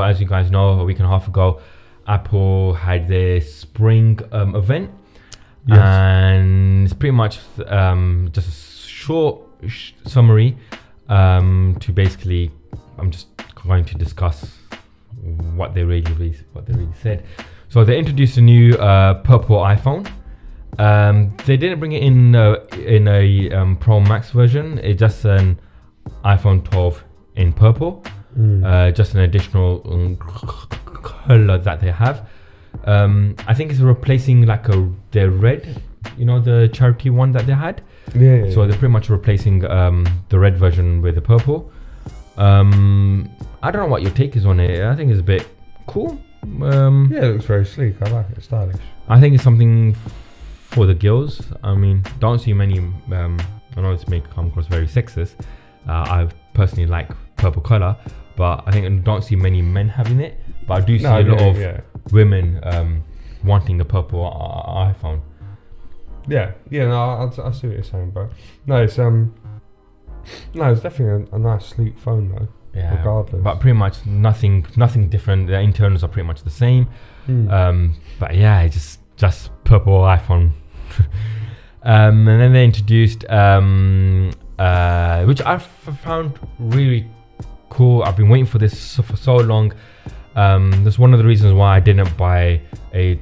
as you guys know, a week and a half ago, Apple had their spring event. Yes. And it's pretty much just a short summary to basically, I'm just going to discuss what they really said. So they introduced a new purple iPhone. They didn't bring it in a Pro Max version. It's just an iPhone 12 in purple, just an additional color that they have. I think it's replacing like their red, the charity one that they had. Yeah. So they're pretty much replacing the red version with the purple. I don't know what your take is on it. I think it's a bit cool. Yeah, it looks very sleek. I like it. Stylish. I think it's something for the girls. I mean, don't see many. I know this may come across very sexist. I personally like purple color, but I think I don't see many men having it. But I do see a lot of women wanting a purple iPhone. Yeah. No, I see what you're saying, bro. No, it's definitely a nice sleek phone though. Yeah, regardless. But pretty much nothing different. The internals are pretty much the same. But yeah, it's just purple iPhone. And then they introduced, which I found really cool. I've been waiting for this for so long. That's one of the reasons why I didn't buy a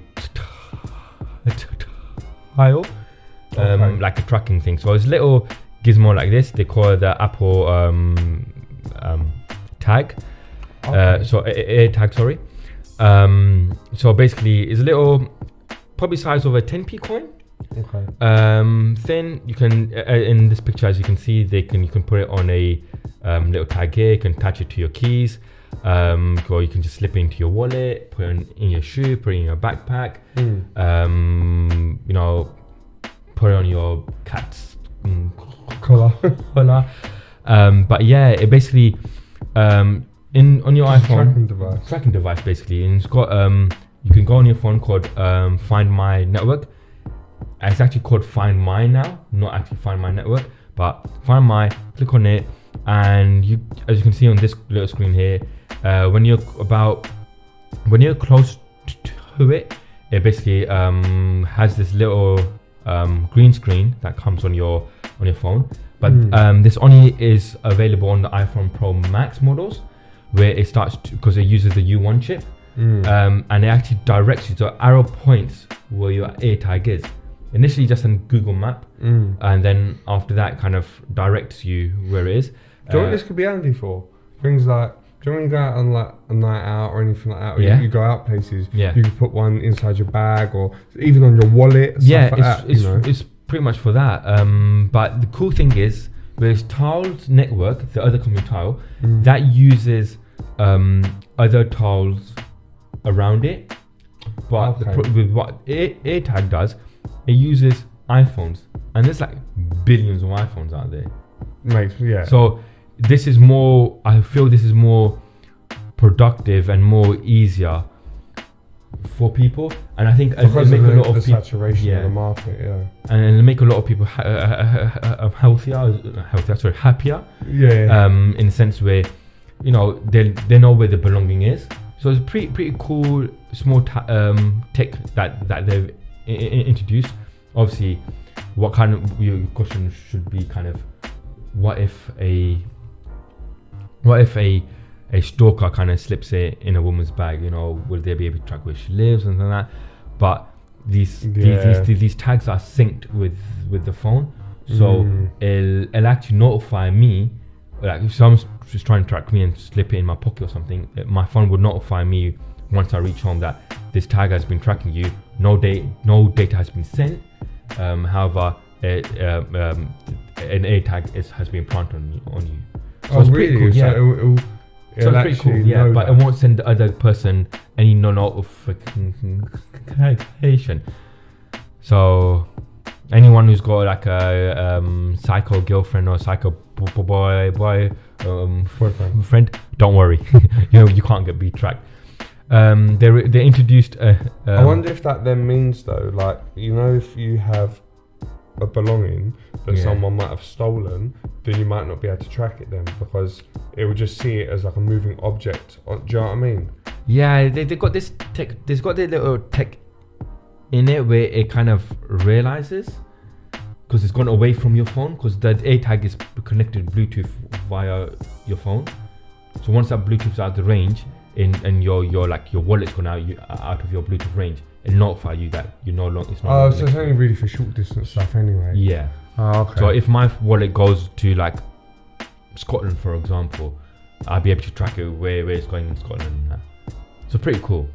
tile, like a tracking thing. So it's little gizmo like this. They call it the Apple tag. So air tag, sorry. So basically it's a little, probably size of a 10p coin. Okay. Then you can in this picture, as you can see, you can put it on a little tag here. You can attach it to your keys, or you can just slip it into your wallet, put it in your shoe, put it in your backpack. Put it on your cat's collar. But yeah, it basically on your iPhone tracking device basically, and it's got you can go on your phone called Find My Network. It's actually called Find My now, not actually Find My Network, but Find My. Click on it, and you, as you can see on this little screen here, when you're close to it, it basically has this little green screen that comes on your phone. But this only is available on the iPhone Pro Max models, where it starts because it uses the U1 chip, and it actually directs you to arrow points where your AirTag is. Initially just on Google Map, and then after that kind of directs you where it is. Do you know what this could be handy for? Things like, do you know when you go out on like a night out or anything like that, or you go out places, you can put one inside your bag or even on your wallet, it's pretty much for that. But the cool thing is, with Tile's network, the other company Tile, that uses other tiles around it. But with what AirTag does, it uses iPhones, and there's like billions of iPhones out there. So this is more, I feel this is more productive and more easier for people, and I think because it make a lot of people saturation of the market, and it make a lot of people happier. In the sense where they know where the belonging is. So it's pretty cool small tech that they've introduced. Obviously, what kind of, your question should be kind of, what if a stalker kind of slips it in a woman's bag? Will they be able to track where she lives and like that? But these tags are synced with the phone, so it'll actually notify me. Like if someone's just trying to track me and slip it in my pocket or something, my phone would notify me once I reach home that this tag has been tracking you. No data has been sent. However, an AirTag has been planted on you. So it's pretty cool. Yeah. So it's pretty cool. Yeah, but it won't send the other person any notification. So anyone who's got like a psycho girlfriend or psycho friend, don't worry. You can't be tracked. They introduced I wonder if that then means though, like, if you have a belonging that someone might have stolen, then you might not be able to track it then, because it will just see it as like a moving object. Do you know what I mean? Yeah, they got this tech. There's got the little tech in it where it kind of realizes, because it's gone away from your phone, because the AirTag is connected Bluetooth via your phone. So once that Bluetooth's out of the range, and your wallet's gone out of your Bluetooth range, it'll notify you that you're no longer. Oh, so it's only really for short distance stuff anyway. Yeah. Oh, okay. So if my wallet goes to like Scotland, for example, I'll be able to track it where it's going in Scotland. So pretty cool.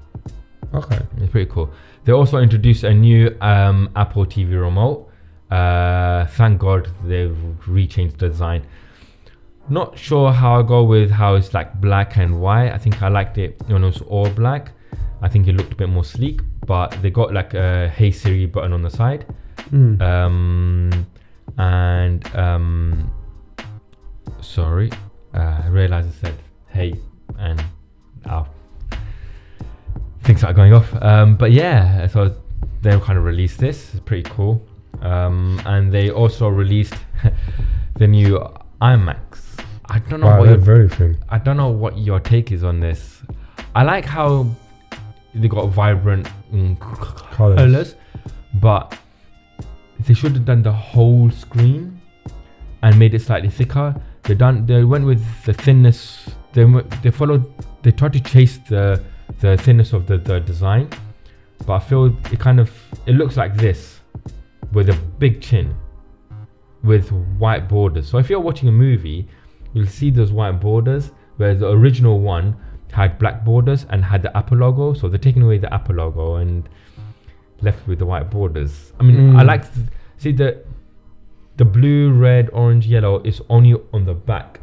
Okay. It's pretty cool. They also introduced a new Apple TV remote. Thank God they've rechanged the design. Not sure how I go with how it's like black and white. I think I liked it when it was all black. I think it looked a bit more sleek, but they got like a Hey Siri button on the side. Sorry, I realized I said hey, and things are going off. But yeah, so they've kind of released this. It's pretty cool. And they also released the new iMacs. I don't know I don't know what your take is on this. I like how they got vibrant colors, but they should have done the whole screen and made it slightly thicker. They went with the thinness. They tried to chase the thinness of the design, but I feel it looks like this with a big chin with white borders. So if you're watching a movie, you'll see those white borders, where the original one had black borders and had the Apple logo. So they're taking away the Apple logo and left with the white borders. I mean, I like see the blue, red, orange, yellow is only on the back,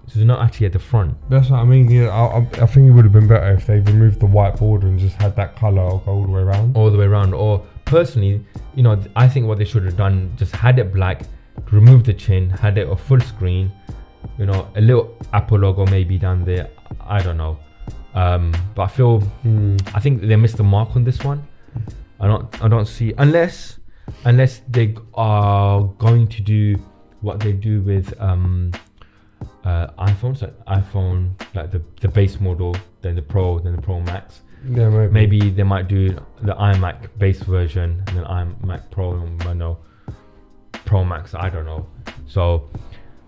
so it's not actually at the front. That's what I mean. Yeah, I think it would have been better if they removed the white border and just had that color go all the way around. All the way around. Or personally, I think what they should have done, just had it black, removed the chin, had it a full screen. A little Apple logo maybe down there. I don't know. But I feel I think they missed the mark on this one. I don't see, unless they are going to do what they do with iPhones, like iPhone, like the base model, then the Pro, then the Pro Max. Yeah, maybe they might do the iMac base version and then iMac Pro and Pro Max. I don't know. So,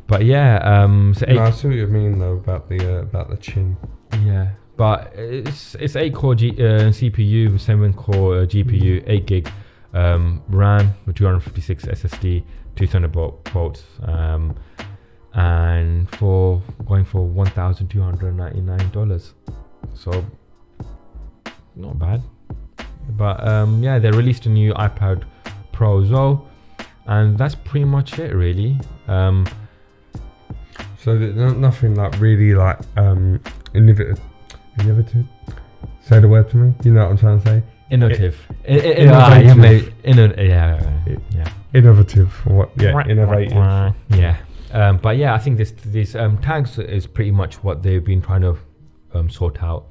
but yeah, I see what you mean though about the chin. Yeah, but it's 8-core CPU, 7-core GPU, 8 gig RAM with 256 SSD, 2 Thunderbolts, and going for $1,299. So not bad. But yeah, they released a new iPad Pro as well, and that's pretty much it really. So nothing like really like innovative. Say the word to me. You know what I'm trying to say? Innovative. Innovative. What? Yeah, innovative. Yeah. But yeah, I think this tags is pretty much what they've been trying to sort out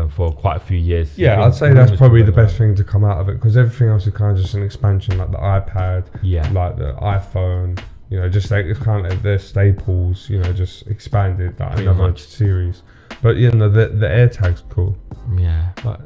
for quite a few years. Yeah, I'd say that's probably the best thing to come out of it, because everything else is kind of just an expansion, like the iPad, like the iPhone. Just like it's kind of like their staples. Just expanded like another series. But the AirTag's cool. Yeah, but